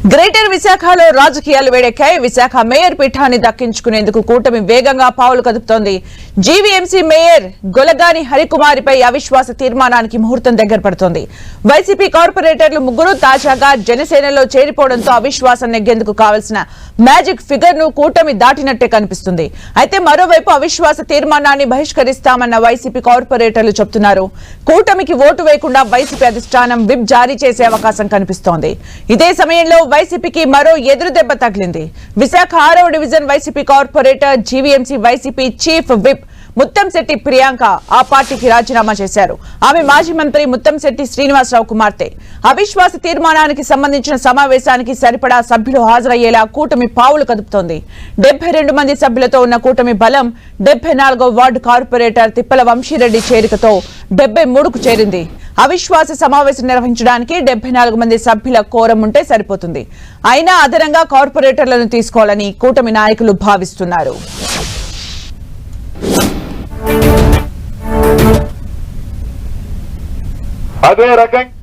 Greater విశాఖలో రాజకీయాలు వేడెక్కాయి. Visakha mayor పీఠాన్ని దక్కించుకునేందుకు కూటమి వేగంగా పావులు కదుపుతోంది. జీవీఎంసీ మేయర్ గొలగాని హరికుమారిపై అవిశ్వాస తీర్మానానికి ముహూర్తం దగ్గర పడుతోంది. వైసీపీ కార్పొరేటర్లు ముగ్గురు తాజాగా జనసేనలో చేరిపోవడంతో అవిశ్వాసం నెగ్గేందుకు కావాల్సిన మ్యాజిక్ ఫిగర్ ను కూటమి దాటినట్టే కనిపిస్తుంది. అయితే మరోవైపు అవిశ్వాస తీర్మానాన్ని బహిష్కరిస్తామన్న వైసీపీ కార్పొరేటర్లు చెబుతున్నారు. కూటమికి ఓటు వేయకుండా వైసీపీ అధిష్టానం విప్ జారీ చేసే అవకాశం కనిపిస్తోంది. ఇదే సమయంలో వైసీపీకి మరో ఎదురు దెబ్బ తగిలింది. విశాఖ 6వ division YCP corporator GVMC YCP chief whip Muttamsetti Priyanka ఆ పార్టీకి రాజీనామా చేశారు. ఆమె మాజీ మంత్రి ముత్తంశెట్టి శ్రీనివాసరావు కుమార్తె. అవిశ్వాస తీర్మానానికి సంబంధించిన సమావేశానికి సరిపడా సభ్యులు హాజరయ్యేలా కూటమి పావులు కదుపుతోంది. 72 మంది సభ్యులతో ఉన్న కూటమి బలం 74వ వార్డు కార్పొరేటర్ తిప్పల వంశీరెడ్డి చేరికతో 73కు చేరింది. అవిశ్వాస సమావేశం నిర్వహించడానికి 74 మంది సభ్యుల కోరం ఉంటే సరిపోతుంది. అయినా అదనంగా కార్పొరేటర్లను తీసుకోవాలని కూటమి నాయకులు భావిస్తున్నారు. అదే రకంగా